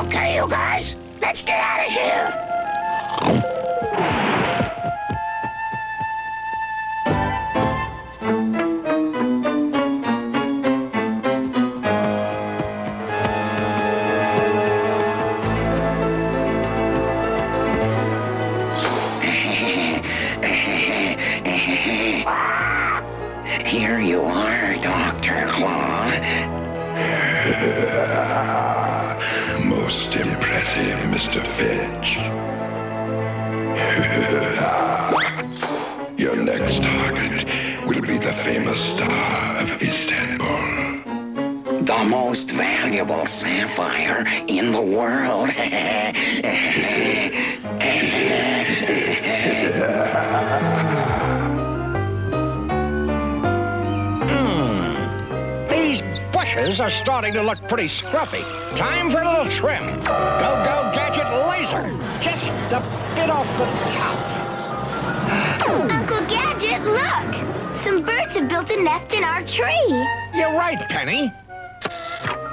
Okay, you guys, let's get out of here. Here you are, Dr. Claw. Most impressive, Mr. Fitch. Your next target will be the famous star of Istanbul. The most valuable sapphire in the world. These bushes are starting to look pretty scruffy. Time for a little trim. Go, Gadget laser. Just a bit off the top. Uncle Gadget, look! Some birds have built a nest in our tree. You're right, Penny.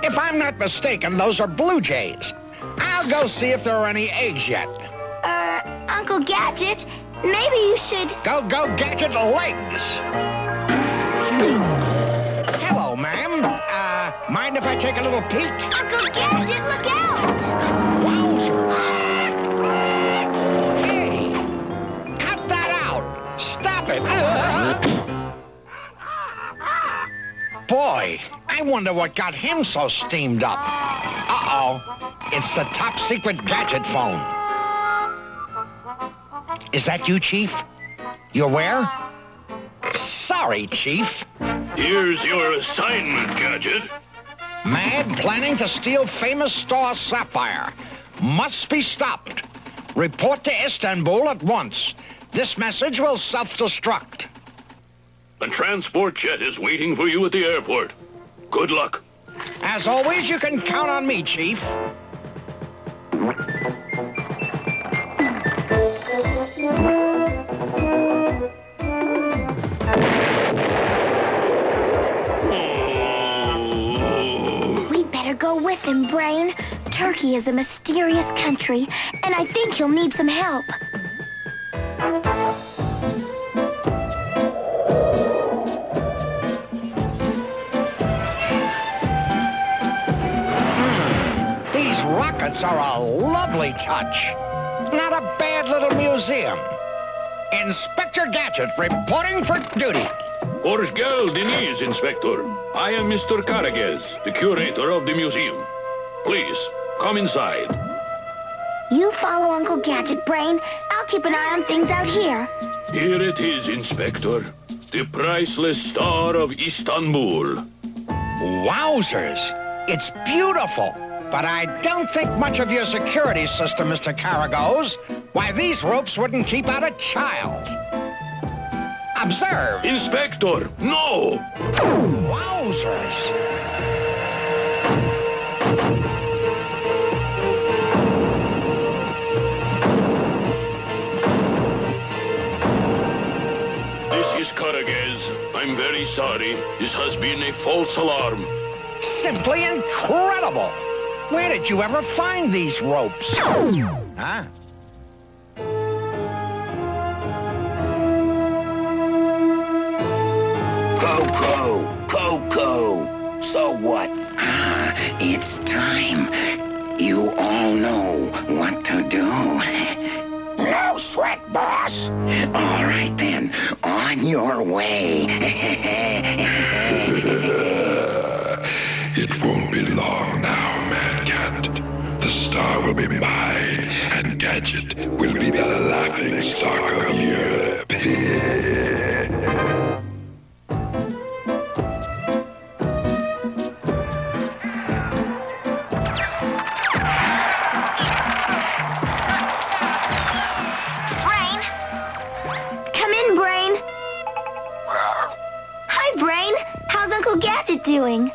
If I'm not mistaken, those are blue jays. I'll go see if there are any eggs yet. Uncle Gadget, maybe you should... Go, Gadget legs. Hello, ma'am. Mind if I take a little peek? Uncle Gadget, look out! Wowzers! Hey! Cut that out! Stop it! Boy, I wonder what got him so steamed up. Uh-oh. It's the top secret gadget phone. Is that you, Chief? You're where? Sorry, Chief. Here's your assignment, Gadget. Mad planning to steal famous star sapphire. Must be stopped. Report to Istanbul at once. This message will self-destruct. A transport jet is waiting for you at the airport. Good luck. As always, you can count on me, Chief. We'd better go with him, Brain. Turkey is a mysterious country, and I think he'll need some help. These rockets are a lovely touch. Not a bad little museum. Inspector Gadget reporting for duty. Orshgal Deniz, Inspector. I am Mr. Karages, the curator of the museum. Please, come inside. You follow Uncle Gadget, Brain. I'll keep an eye on things out here. Here it is, Inspector. The priceless star of Istanbul. Wowzers! It's beautiful. But I don't think much of your security system, Mr. Karagos. Why, these ropes wouldn't keep out a child. Observe. Inspector, no! Wowzers! very sorry. This has been a false alarm. Simply incredible! Where did you ever find these ropes? Huh? Coco! So what? It's time. You all know what to do. No sweat, boss. All right, then. On your way. It won't be long now, Mad Cat. The star will be mine, and Gadget will be the laughing stock of Europe. Brain! Come in, Brain! Hi, Brain! How's Uncle Gadget doing?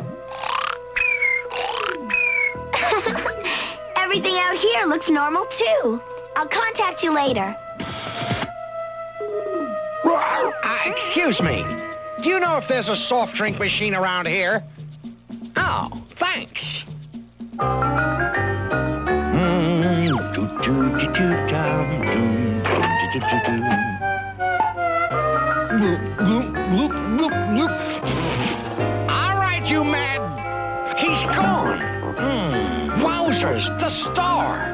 Everything out here looks normal, too. I'll contact you later. Excuse me. Do you know if there's a soft drink machine around here? Oh, thanks. All right, you mad. He's gone. Wowzers, the star.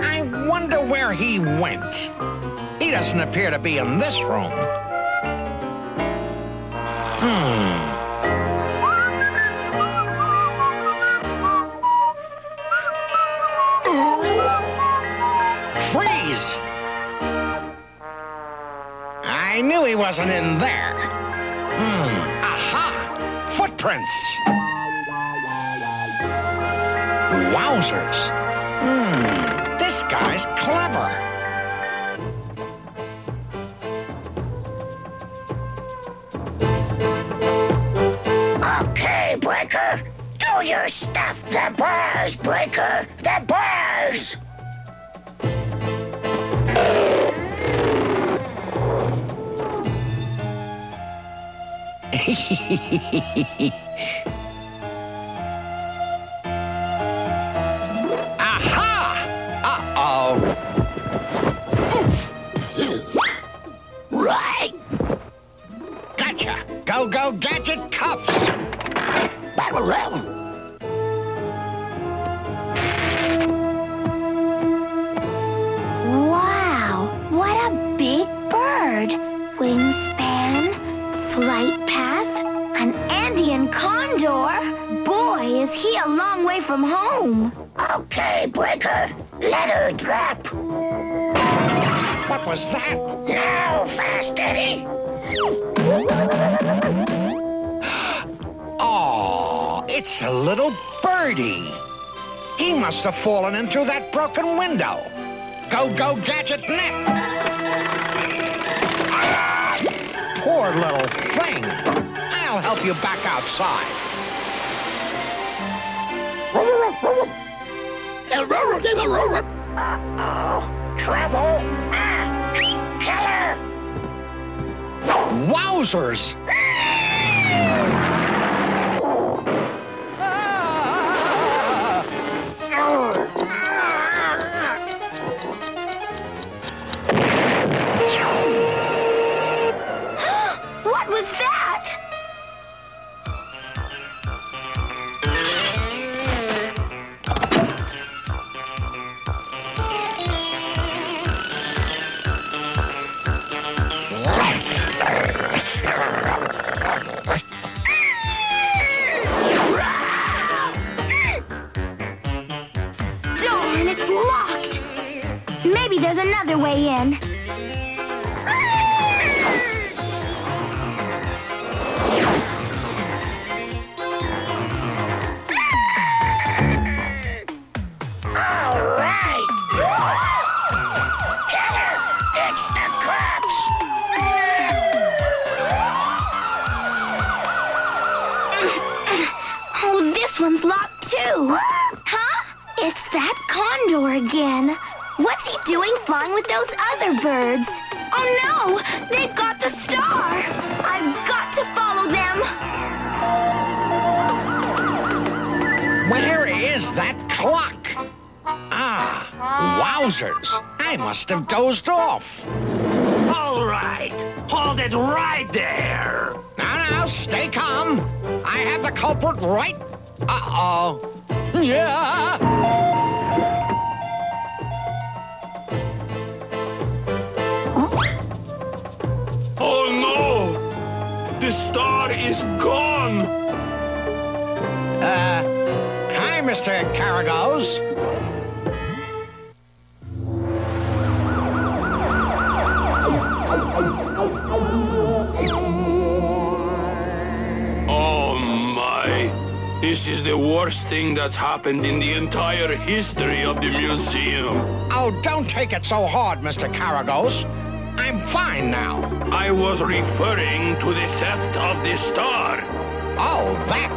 I wonder where he went. He doesn't appear to be in this room. Freeze! I knew he wasn't in there. Aha! Footprints! Wowzers! This guy's clever. Okay, Breaker. Do your stuff. The bars, Breaker. The bars. Aha! Uh-oh. Right. Gotcha. Go, Gadget cuffs. Wow, what a big bird. Wingspan, flight path, an Andean condor. Boy, is he a long way from home. Okay, Breaker. Let her drop. What was that? Now, Fast Eddie. Oh, it's a little birdie. He must have fallen in through that broken window. Go, Gadget net. Poor little thing. I'll help you back outside. Trouble. Killer. Wowzers! What was that? Darn, it's locked. Maybe there's another way in. Oh, this one's locked too. Huh? It's that condor again. What's he doing flying with those other birds? Oh no! They've got the star! I've got to follow them! Where is that clock? Ah, wowzers. I must have dozed off. All right. Hold it right there. Now, stay calm. I have the culprit right... Uh-oh. Yeah! Oh, no. The star is gone. Hi, Mr. Caragos. Oh, my. This is the worst thing that's happened in the entire history of the museum. Oh, don't take it so hard, Mr. Caragos. I'm fine now. I was referring to the theft of the star. Oh, that...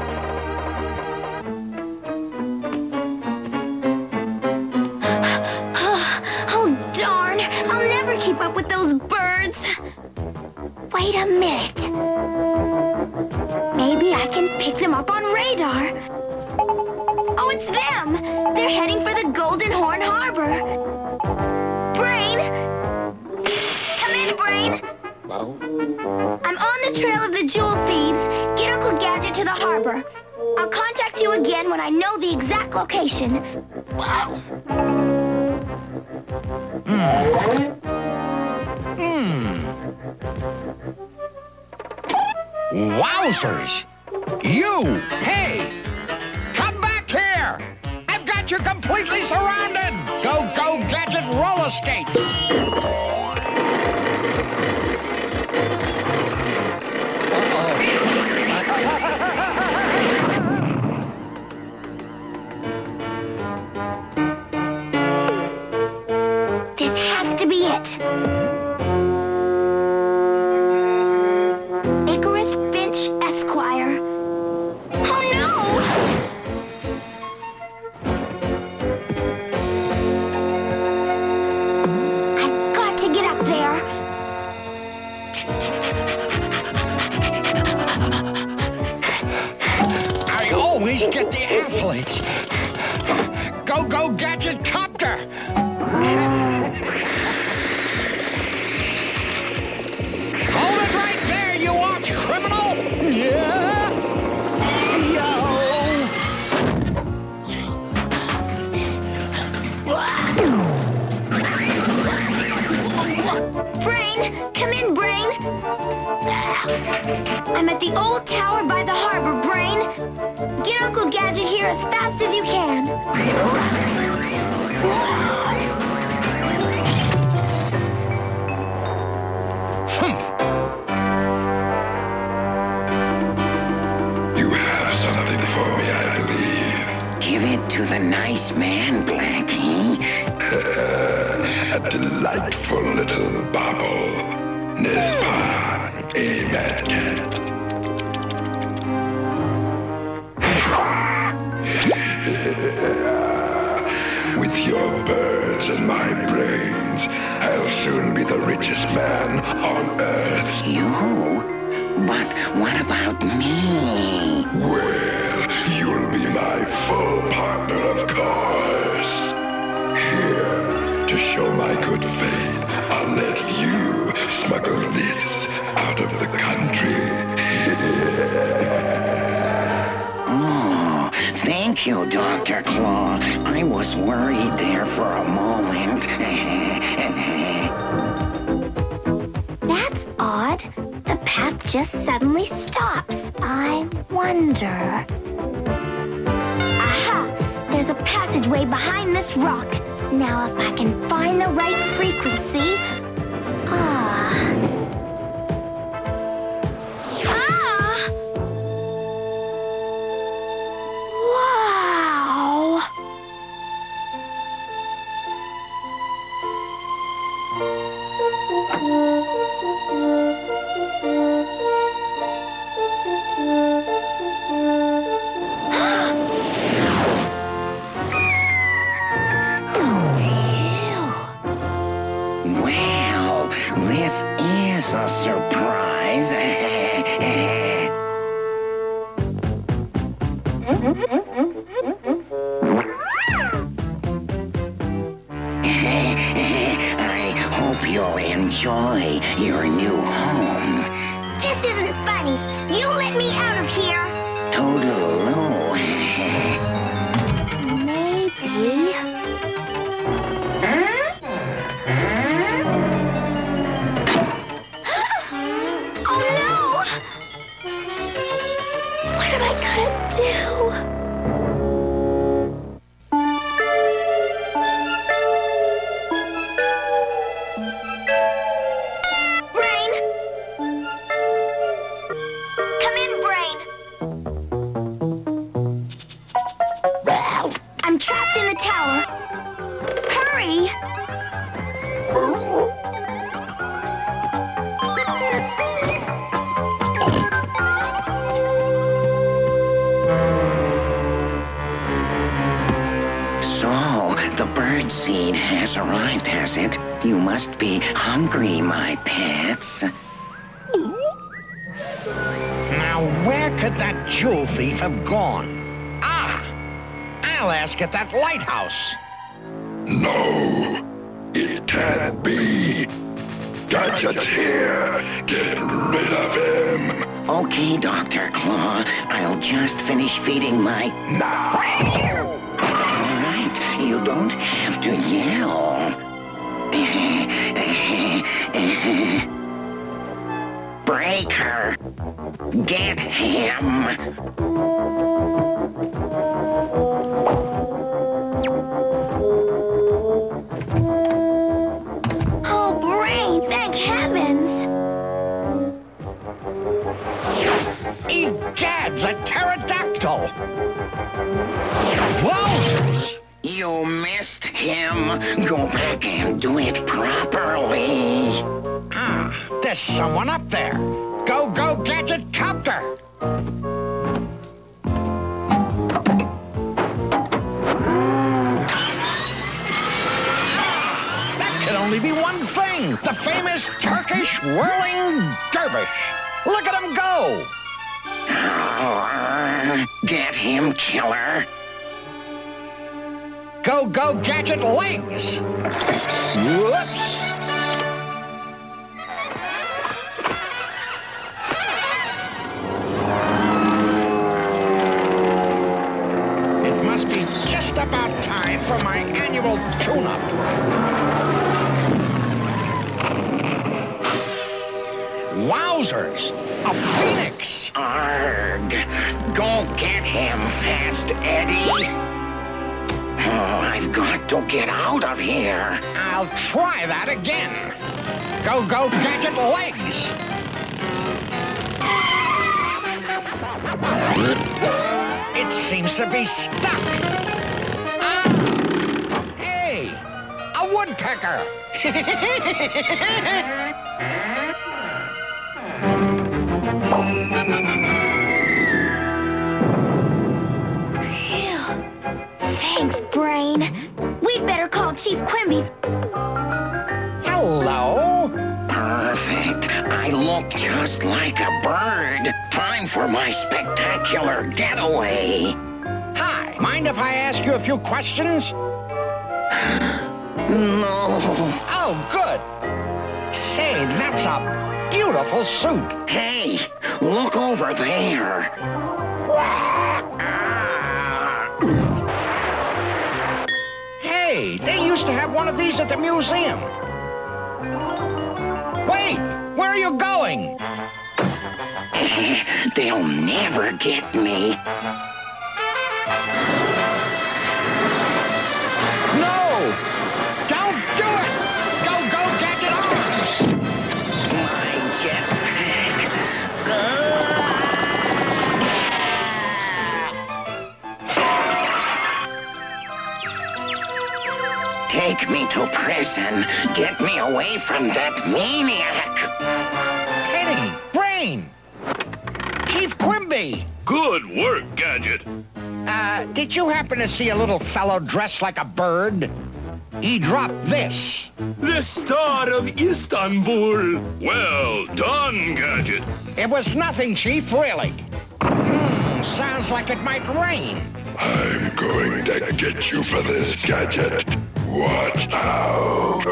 Oh, darn! I'll never keep up with those birds. Wait a minute. Maybe I can pick them up on radar. Oh, it's them! They're heading for the Golden Horn Harbor. Brain! Come in, Brain! I'm on the trail of the jewel thieves. Get Uncle Gadget to the harbor. I'll contact you again when I know the exact location. Wowzers! You! Hey! Come back here! I've got you completely surrounded! Go, Gadget roller skates! This has to be it. Esquire. Oh no! I've got to get up there. I always get the athletes. Go, Gadget Copter! Hold it right there, you arch criminal! Yeah! Yo! Brain! Come in, Brain! I'm at the old tower by the harbor, Brain. Get Uncle Gadget here as fast as you can. You have something for me, I believe. Give it to the nice man, Blackie. A delightful little bauble. N'est-ce pas, Mad Cat? With your birds and my brains, I'll soon be the richest man on Earth. You? But what about me? Well, you'll be my full partner, of course. Here, to show my good faith, I'll let you smuggle this out of the country. Oh, thank you, Dr. Claw. I was worried there for a moment. That's odd. The path just suddenly stops. I wonder... Aha! There's a passageway behind this rock. Now if I can find the right frequency... Ah! Wow! Well, this I hope you'll enjoy your new home. This isn't funny. You let me out of here. Toodaloo. Maybe. Oh no! What am I gonna do? Brain! Come in, Brain! I'm trapped in the tower. Hurry! So, the bird seed has arrived, has it? You must be hungry, my pets. Now, where could that jewel thief have gone? Ah! I'll ask at that lighthouse. No, it can't be. Gadget's here. Get rid of him. Okay, Dr. Claw. I'll just finish feeding my... Now. All right, you don't have to yell. Breaker, get him. Oh, Brain, thank heavens! Egads, a pterodactyl! Wowzers! You missed him. Go back and do it properly. Ah, there's someone up there. Go, go, Gadget Copter! That could only be one thing. The famous Turkish whirling dervish. Look at him go! Get him, killer. Go, go, Gadget legs! Whoops! It must be just about time for my annual tune-up. Wowzers! A phoenix! Arg. Go get him fast, Eddie. Oh, I've got to get out of here. I'll try that again. Go, go, Gadget legs! It seems to be stuck. Ah! Hey, a woodpecker! Phew. Thanks, Brain. We'd better call Chief Quimby. Hello? Perfect. I look just like a bird. Time for my spectacular getaway. Hi, mind if I ask you a few questions? No. Oh, good. Say, that's a beautiful suit. Hey, look over there. Ah. Hey, they used to have one of these at the museum. Wait, where are you going? They'll never get me. No! Don't do it! Go, go, Gadget arms! My jetpack. Take me to prison. Get me away from that maniac. Eddie, Brain! Chief Quimby! Good work, Gadget. Did you happen to see a little fellow dressed like a bird? He dropped this. The Star of Istanbul. Well done, Gadget. It was nothing, Chief, really. sounds like it might rain. I'm going to get you for this, Gadget. Watch out.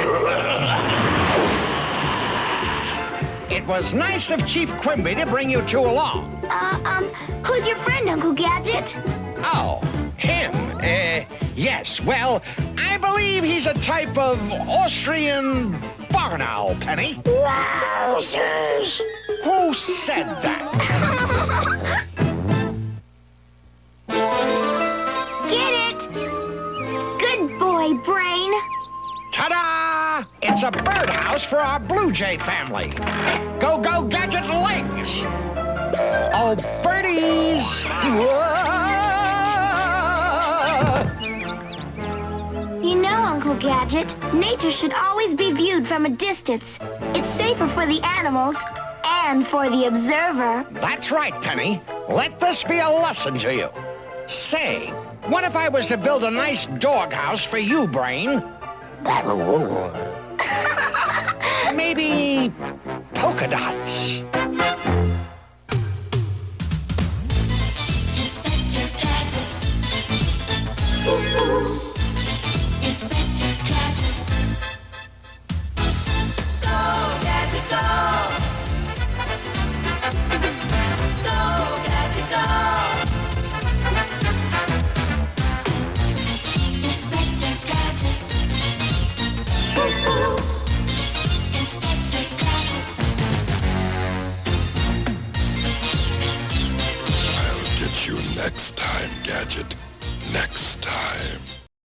It was nice of Chief Quimby to bring you two along. Who's your friend, Uncle Gadget? Oh, him. Yes, well, I believe he's a type of Austrian barn owl, Penny. Wowzers! Who said that? Get it? Good boy, Brain. Ta-da! It's a birdhouse for our Blue Jay family. Go, go, Gadget legs! Oh, birdies! Whoa! You know, Uncle Gadget, nature should always be viewed from a distance. It's safer for the animals and for the observer. That's right, Penny. Let this be a lesson to you. Say, what if I was to build a nice doghouse for you, Brain? Maybe polka dots. Inspector Gadget. Inspector Gadget. Go, Gadget, go. Go, Gadget, go. Inspector Gadget. Inspector Gadget. I'll get you next time, Gadget. Next time.